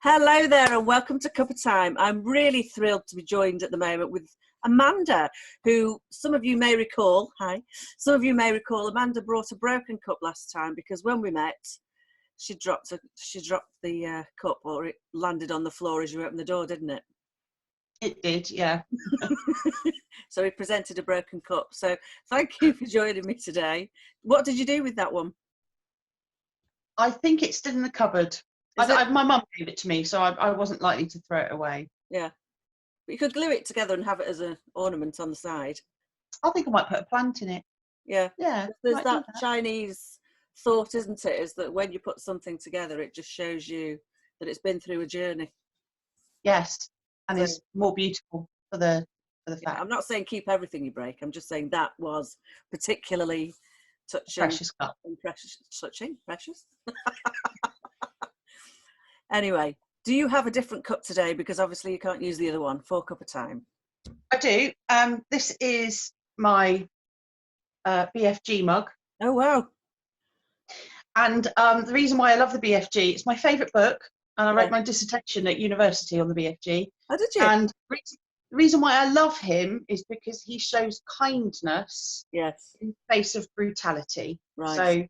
Hello there and welcome to Cuppa Time. I'm really thrilled to be joined at the moment with Amanda, who some of you may recall, Amanda brought a broken cup last time because when we met, she dropped the cup, or it landed on the floor as you opened the door, didn't it? It did, yeah. So we presented a broken cup. So thank you for joining me today. What did you do with that one? I think it's still in the cupboard. My mum gave it to me, so I wasn't likely to throw it away. Yeah. But you could glue it together and have it as an ornament on the side. I think I might put a plant in it. Yeah. Yeah. There's that Chinese thought, isn't it, is that when you put something together, it just shows you that it's been through a journey. Yes. And it's more beautiful for the fact. I'm not saying keep everything you break. I'm just saying that was particularly touching. Precious cup. Precious. Anyway, do you have a different cup today? Because obviously you can't use the other one for Cuppa Time. I do. This is my BFG mug. Oh, wow. And the reason why I love the BFG, it's my favourite book, and I wrote my dissertation at university on the BFG. Oh, did you? And the reason why I love him is because he shows kindness in the face of brutality. Right. So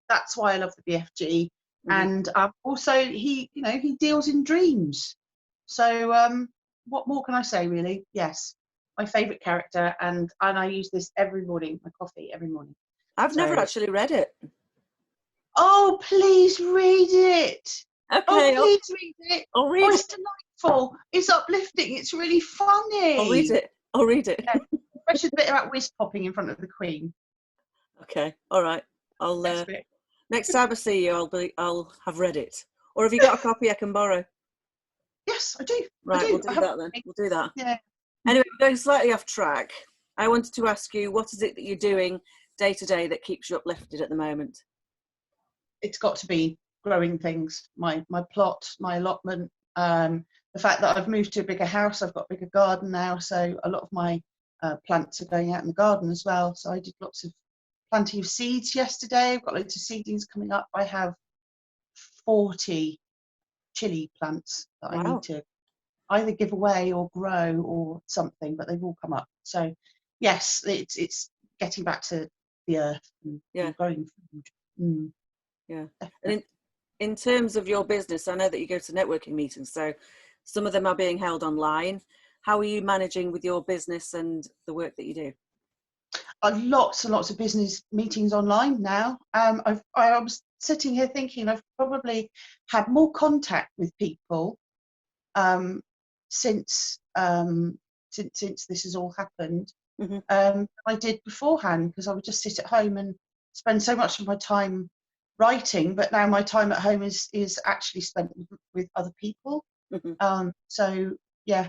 that's why I love the BFG. And also he deals in dreams. So what more can I say, really? Yes, my favourite character, and I use this every morning, my coffee every morning. I've never actually read it. Oh, please read it. Okay. Oh, please read it. I'll read it. It's delightful. It's uplifting. It's really funny. I'll read it. Yeah. Especially the bit about whiz popping in front of the Queen. Okay. All right. Next time I see you, I'll have read it. Or have you got a copy I can borrow? Yes, I do. Right, we'll do that then. We'll do that. Yeah. Anyway, going slightly off track, I wanted to ask you, what is it that you're doing day to day that keeps you uplifted at the moment? It's got to be growing things. My plot, my allotment, the fact that I've moved to a bigger house, I've got a bigger garden now, so a lot of my plants are going out in the garden as well. So I did lots of planting of seeds yesterday. I've got loads of seedlings coming up. I have 40 chili plants that I need to either give away or grow or something, but they've all come up. So yes, it's getting back to the earth and growing food. Yeah. And in terms of your business, I know that you go to networking meetings, so some of them are being held online. How are you managing with your business and the work that you do? Lots and lots of business meetings online now. I was sitting here thinking I've probably had more contact with people since this has all happened. I did beforehand, because I would just sit at home and spend so much of my time writing, but now my time at home is actually spent with other people. So yeah,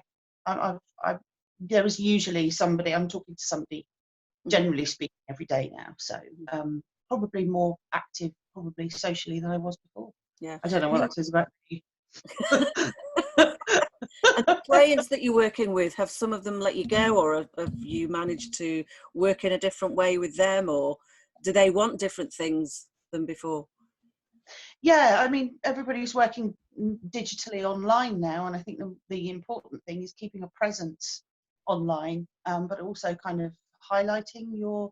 there is usually somebody, I'm talking to somebody, generally speaking, every day now. So probably more active, probably socially, than I was before. Yeah. I don't know what that says about me. And the clients that you're working with, have some of them let you go, or have you managed to work in a different way with them, or do they want different things than before? Yeah, I mean, everybody's working digitally online now, and I think the important thing is keeping a presence online, but also kind of highlighting your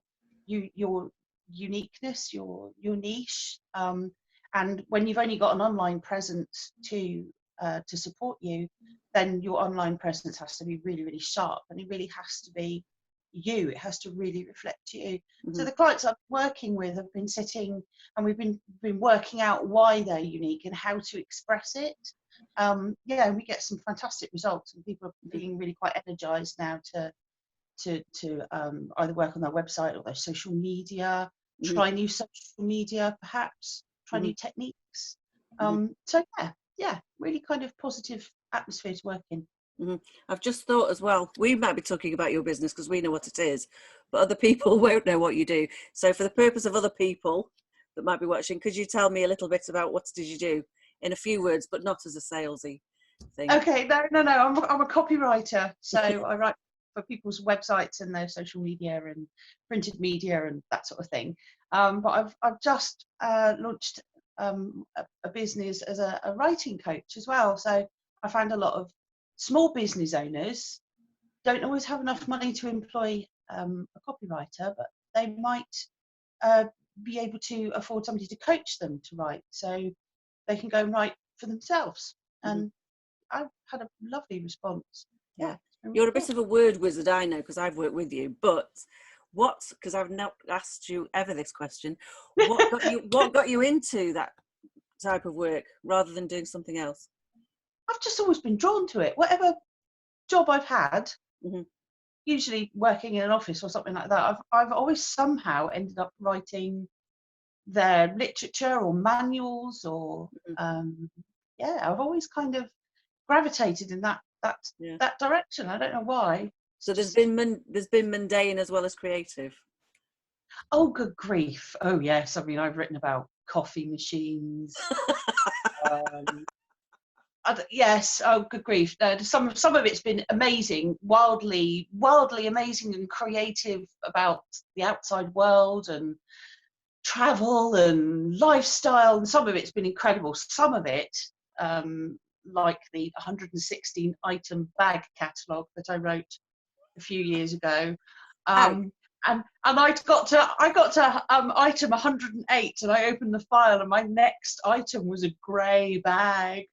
uniqueness, your niche. And when you've only got an online presence to support you, then your online presence has to be really, really sharp, and it really has to be you. It has to really reflect you. So the clients I'm working with have been sitting, and we've been working out why they're unique and how to express it. And we get some fantastic results, and people are feeling really quite energized now to either work on their website or their social media, try new social media, perhaps try new techniques. So really kind of positive atmosphere to work in. I've just thought as well, we might be talking about your business because we know what it is, but other people won't know what you do. So for the purpose of other people that might be watching, could you tell me a little bit about what did you do in a few words, but not as a salesy thing? Okay, no, I'm a copywriter, so I write for people's websites and their social media and printed media and that sort of thing. But I've just launched a business as a writing coach as well. So I found a lot of small business owners don't always have enough money to employ a copywriter, but they might be able to afford somebody to coach them to write, so they can go and write for themselves. And I've had a lovely response. Yeah, Really you're a good. bit of a word wizard, I know, because I've worked with you. But because I've not asked you ever this question, what got you into that type of work rather than doing something else? I've just always been drawn to it. Whatever job I've had, usually working in an office or something like that, I've always somehow ended up writing their literature or manuals, or I've always kind of gravitated in that direction. I don't know why. So there's been mundane as well as creative. Oh, good grief! Oh yes, I mean I've written about coffee machines. Yes. Oh, good grief! Some of it's been amazing, wildly amazing and creative, about the outside world and travel and lifestyle, and some of it's been incredible. Some of it, like the 116 item bag catalogue that I wrote a few years ago, and I got to item 108, and I opened the file, and my next item was a grey bag.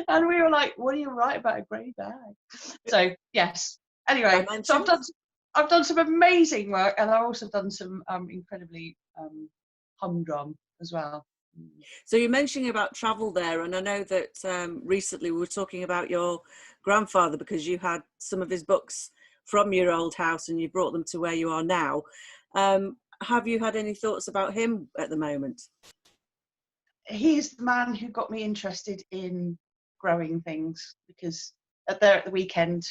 and we were like, what do you write about a grey bag? So yes, anyway, so I've done some amazing work, and I've also done some incredibly humdrum as well. So you're mentioning about travel there, and I know that recently we were talking about your grandfather, because you had some of his books from your old house and you brought them to where you are now. Have you had any thoughts about him at the moment? He's the man who got me interested in growing things, because there at the weekend,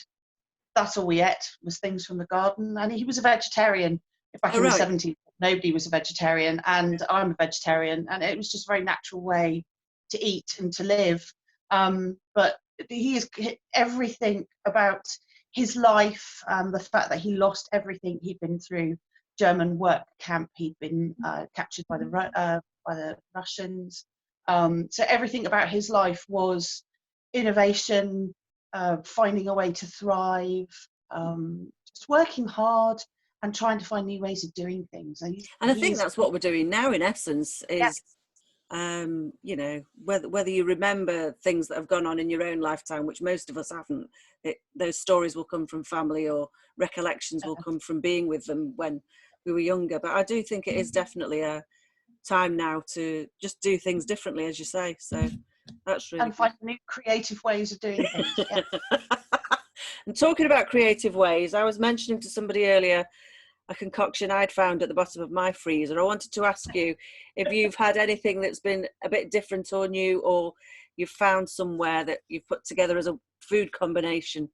that's all we ate was things from the garden. And he was a vegetarian back in the 70s. Nobody was a vegetarian, and I'm a vegetarian, and it was just a very natural way to eat and to live. But he is everything about his life, the fact that he lost everything. He'd been through German work camp, he'd been captured by the Russians. So everything about his life was innovation, finding a way to thrive, just working hard and trying to find new ways of doing things. And I think that's what we're doing now, in essence, is you know, whether you remember things that have gone on in your own lifetime, which most of us haven't, those stories will come from family, or recollections will come from being with them when we were younger. But I do think it is definitely a time now to just do things differently, as you say. So that's really and find new creative ways of doing things. And talking about creative ways, I was mentioning to somebody earlier a concoction I'd found at the bottom of my freezer. I wanted to ask you if you've had anything that's been a bit different or new, or you've found somewhere that you've put together as a food combination.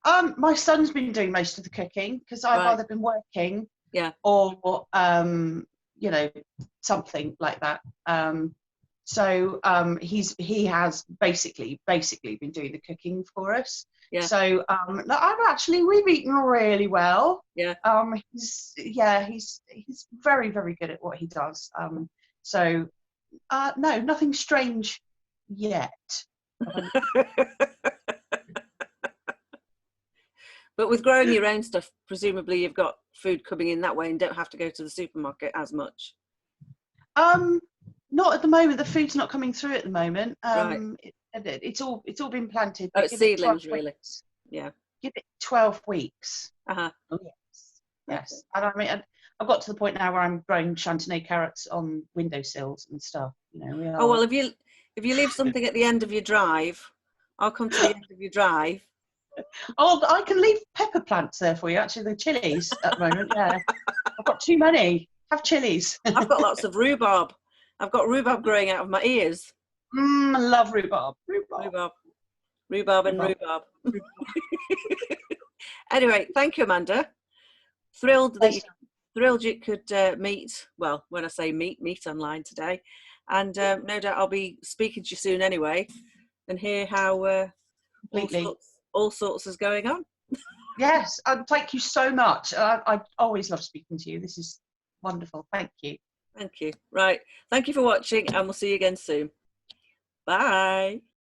My son's been doing most of the cooking, because I've either been working or you know, something like that. So he has basically been doing the cooking for us. So we've eaten really well. He's very, very good at what he does. So no, nothing strange yet. But with growing your own stuff, presumably you've got food coming in that way and don't have to go to the supermarket as much. Not at the moment. The food's not coming through at the moment. It's all been planted. Oh, it's seedlings, really. Yeah. Give it 12 weeks. Oh, yes. And I mean, I've got to the point now where I'm growing Chantenay carrots on windowsills and stuff. You know, Oh well, if you leave something at the end of your drive, I'll come to the end of your drive. Oh, I can leave pepper plants there for you. Actually, the chilies at the moment. Yeah, I've got too many. Have chilies. I've got lots of rhubarb. I've got rhubarb growing out of my ears. I love rhubarb. Rhubarb and rhubarb. Anyway, thank you, Amanda. Thrilled you could meet. Well, when I say meet online today, and no doubt I'll be speaking to you soon anyway, and hear how all sorts is going on. Yes, and thank you so much. I always love speaking to you. This is wonderful. Thank you. Thank you. Right. Thank you for watching, and we'll see you again soon. Bye.